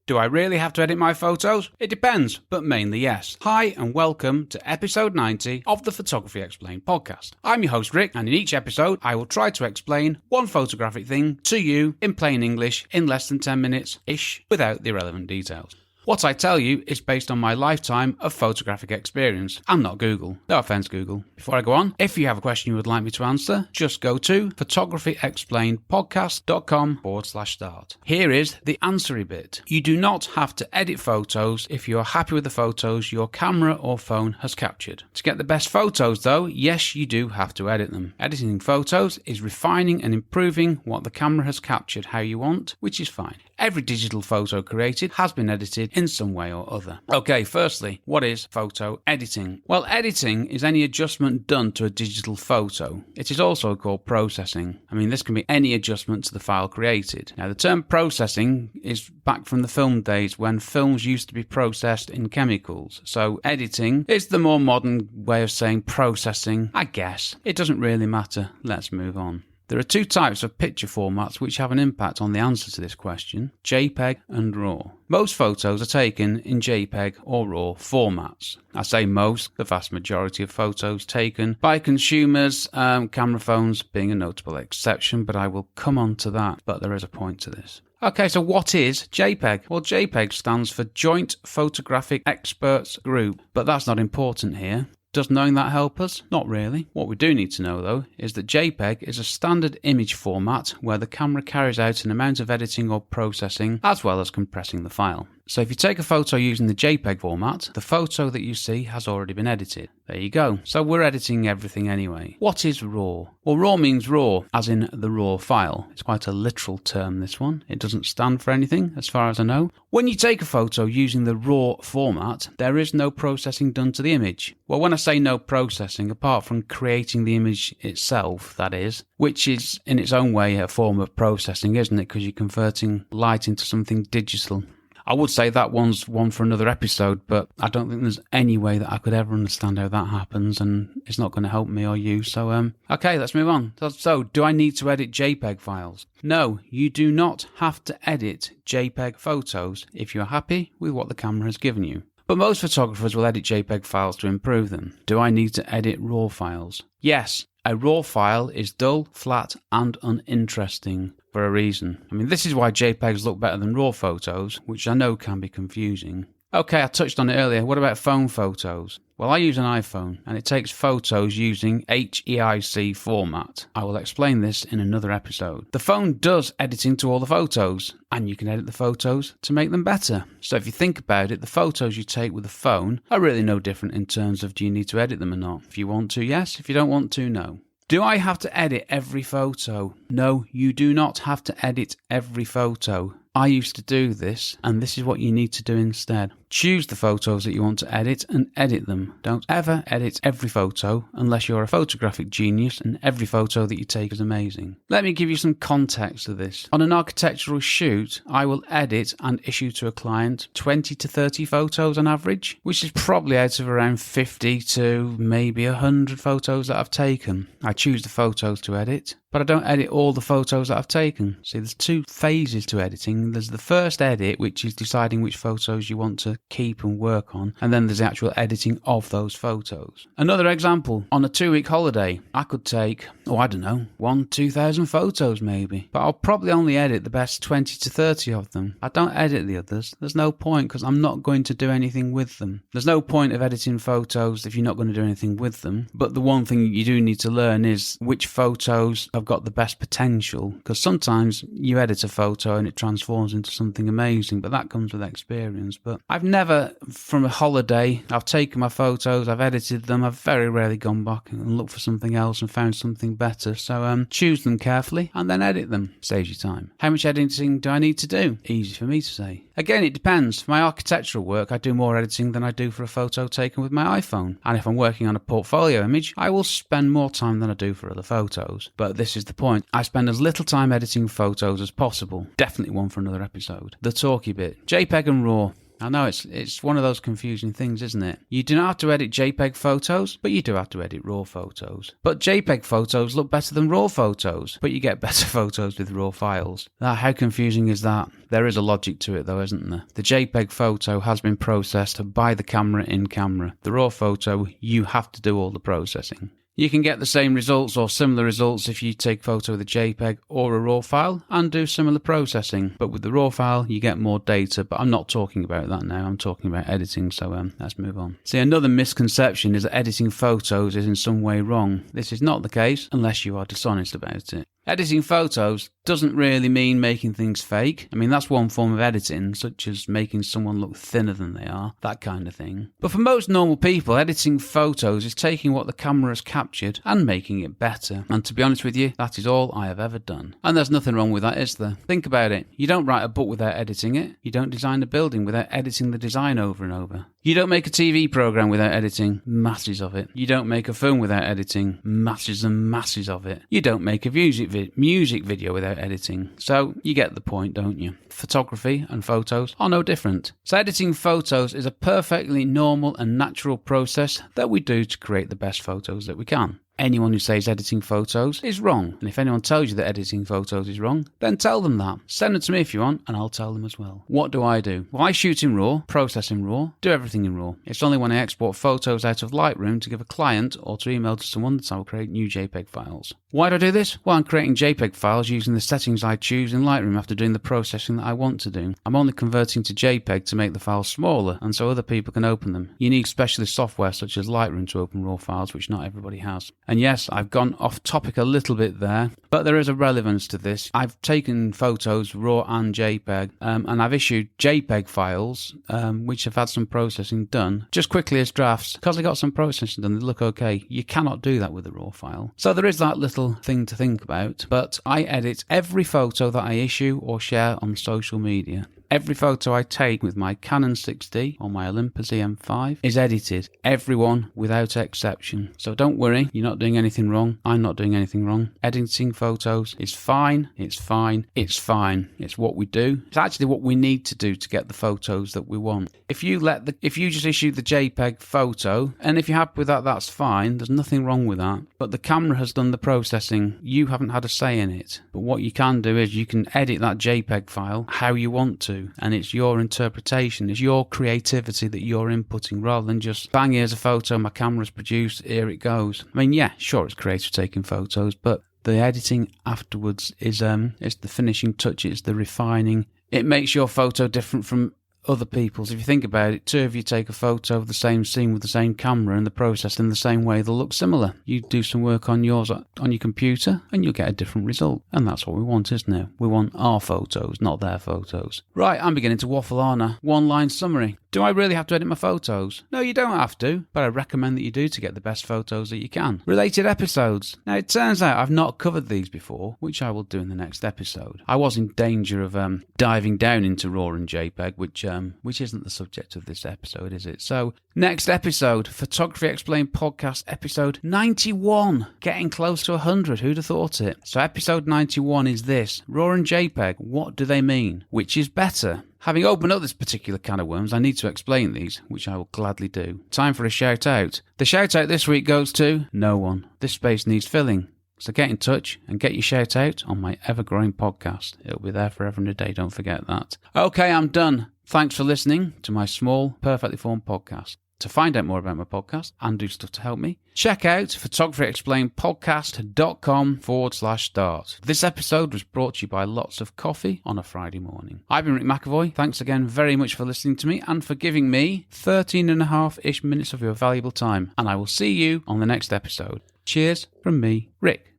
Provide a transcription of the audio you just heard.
Do I really have to edit my photos? It depends, but mainly yes. Hi and welcome to episode 90 of the Photography Explained podcast. I'm your host Rick, and in each episode I will try to explain one photographic thing to you in plain English in less than 10 minutes-ish without the irrelevant details. What I tell you is based on my lifetime of photographic experience. I'm not Google. No offense, Google. Before I go on, if you have a question you would like me to answer, just go to photographyexplainedpodcast.com/start. Here is the answery bit. You do not have to edit photos if you are happy with the photos your camera or phone has captured. To get the best photos though, yes, you do have to edit them. Editing photos is refining and improving what the camera has captured how you want, which is fine. Every digital photo created has been edited in some way or other. Okay, firstly, what is photo editing? Well, editing is any adjustment done to a digital photo. It is also called processing. This can be any adjustment to the file created. Now, the term processing is back from the film days when films used to be processed in chemicals. So editing is the more modern way of saying processing, I guess. It doesn't really matter. Let's move on. There are two types of picture formats which have an impact on the answer to this question, JPEG and RAW. Most photos are taken in JPEG or RAW formats. I say most, the vast majority of photos taken by consumers, camera phones being a notable exception, but I will come on to that, but there is a point to this. Okay, so what is JPEG? Well, JPEG stands for Joint Photographic Experts Group, but that's not important here. Does knowing that help us? Not really. What we do need to know though is that JPEG is a standard image format where the camera carries out an amount of editing or processing as well as compressing the file. So if you take a photo using the JPEG format, the photo that you see has already been edited. There you go. So we're editing everything anyway. What is RAW? Well, RAW means raw, as in the raw file. It's quite a literal term, this one. It doesn't stand for anything, as far as I know. When you take a photo using the RAW format, there is no processing done to the image. Well, when I say no processing, apart from creating the image itself, that is, which is in its own way a form of processing, isn't it? Because you're converting light into something digital. I would say that one's one for another episode, but I don't think there's any way that I could ever understand how that happens, and it's not going to help me or you. So, okay, let's move on. So, do I need to edit JPEG files? No, you do not have to edit JPEG photos if you're happy with what the camera has given you. But most photographers will edit JPEG files to improve them. Do I need to edit RAW files? Yes. A RAW file is dull, flat, and uninteresting for a reason. This is why JPEGs look better than RAW photos, which I know can be confusing. Okay, I touched on it earlier. What about phone photos? Well, I use an iPhone, and it takes photos using HEIC format. I will explain this in another episode. The phone does editing to all the photos, and you can edit the photos to make them better. So if you think about it, the photos you take with the phone are really no different in terms of do you need to edit them or not. If you want to, yes. If you don't want to, no. Do I have to edit every photo? No, you do not have to edit every photo. I used to do this, and this is what you need to do instead. Choose the photos that you want to edit and edit them. Don't ever edit every photo unless you're a photographic genius and every photo that you take is amazing. Let me give you some context to this. On an architectural shoot, I will edit and issue to a client 20 to 30 photos on average, which is probably out of around 50 to maybe 100 photos that I've taken. I choose the photos to edit, but I don't edit all the photos that I've taken. See, there's two phases to editing. There's the first edit, which is deciding which photos you want to keep and work on, and then there's the actual editing of those photos. Another example, on a 2-week holiday, I could take, 2,000 photos maybe, but I'll probably only edit the best 20 to 30 of them. I don't edit the others. There's no point because I'm not going to do anything with them. There's no point of editing photos if you're not going to do anything with them, but the one thing you do need to learn is which photos have got the best potential, because sometimes you edit a photo and it transforms into something amazing, but that comes with experience. But I've never, from a holiday, I've taken my photos, I've edited them, I've very rarely gone back and looked for something else and found something better. So choose them carefully and then edit them. Saves you time. How much editing do I need to do? Easy for me to say. Again, it depends. For my architectural work, I do more editing than I do for a photo taken with my iPhone. And if I'm working on a portfolio image, I will spend more time than I do for other photos. But this is the point. I spend as little time editing photos as possible. Definitely one for another episode. The talky bit. JPEG and RAW. I know it's one of those confusing things, isn't it? You do not have to edit JPEG photos, but you do have to edit RAW photos. But JPEG photos look better than RAW photos, but you get better photos with RAW files. How confusing is that? There is a logic to it though, isn't there? The JPEG photo has been processed by the camera in camera. The RAW photo, you have to do all the processing. You can get the same results or similar results if you take a photo with a JPEG or a RAW file and do similar processing. But with the RAW file, you get more data. But I'm not talking about that now. I'm talking about editing. So let's move on. See, another misconception is that editing photos is in some way wrong. This is not the case unless you are dishonest about it. Editing photos doesn't really mean making things fake. I mean, that's one form of editing, such as making someone look thinner than they are, that kind of thing. But for most normal people, editing photos is taking what the camera has captured and making it better. And to be honest with you, that is all I have ever done. And there's nothing wrong with that, is there? Think about it. You don't write a book without editing it. You don't design a building without editing the design over and over. You don't make a TV program without editing masses of it. You don't make a film without editing masses and masses of it. You don't make a music video without editing. So you get the point, don't you? Photography and photos are no different. So editing photos is a perfectly normal and natural process that we do to create the best photos that we can. Anyone who says editing photos is wrong. And if anyone tells you that editing photos is wrong, then tell them that. Send them to me if you want, and I'll tell them as well. What do? Well, I shoot in RAW, process in RAW, do everything in RAW. It's only when I export photos out of Lightroom to give a client or to email to someone that I will create new JPEG files. Why do I do this? Well, I'm creating JPEG files using the settings I choose in Lightroom after doing the processing that I want to do. I'm only converting to JPEG to make the files smaller, and so other people can open them. You need specialist software such as Lightroom to open RAW files, which not everybody has. And yes, I've gone off topic a little bit there, but there is a relevance to this. I've taken photos, RAW and JPEG, and I've issued JPEG files, which have had some processing done, just quickly as drafts. Because I got some processing done, they look okay. You cannot do that with a RAW file. So there is that little thing to think about, but I edit every photo that I issue or share on social media. Every photo I take with my Canon 6D or my Olympus EM5 is edited. Everyone without exception. So don't worry, you're not doing anything wrong. I'm not doing anything wrong. Editing photos is fine. It's fine. It's fine. It's what we do. It's actually what we need to do to get the photos that we want. If you just issue the JPEG photo, and if you're happy with that, that's fine. There's nothing wrong with that. But the camera has done the processing. You haven't had a say in it. But what you can do is you can edit that JPEG file how you want to. And it's your interpretation, it's your creativity that you're inputting rather than just bang, here's a photo my camera's produced, here it goes. I mean, yeah, sure, it's creative taking photos, but the editing afterwards is the finishing touch, it's the refining. It makes your photo different from other people's. If you think about it, two of you take a photo of the same scene with the same camera and the process in the same way, they'll look similar. You do some work on yours on your computer and you'll get a different result. And that's what we want, isn't it? We want our photos, not their photos. Right, I'm beginning to waffle on a one-line summary. Do I really have to edit my photos? No, you don't have to, but I recommend that you do to get the best photos that you can. Related episodes. Now, it turns out I've not covered these before, which I will do in the next episode. I was in danger of diving down into RAW and JPEG, which isn't the subject of this episode, is it? So, next episode, Photography Explained Podcast, episode 91. Getting close to 100, who'd have thought it? So, episode 91 is this. RAW and JPEG, what do they mean? Which is better? Having opened up this particular can of worms, I need to explain these, which I will gladly do. Time for a shout out. The shout out this week goes to no one. This space needs filling. So get in touch and get your shout out on my ever-growing podcast. It'll be there forever and a day, don't forget that. Okay, I'm done. Thanks for listening to my small, perfectly formed podcast. To find out more about my podcast and do stuff to help me, check out photographyexplainedpodcast.com/start. This episode was brought to you by lots of coffee on a Friday morning. I've been Rick McAvoy. Thanks again very much for listening to me and for giving me 13.5-ish minutes of your valuable time. And I will see you on the next episode. Cheers from me, Rick.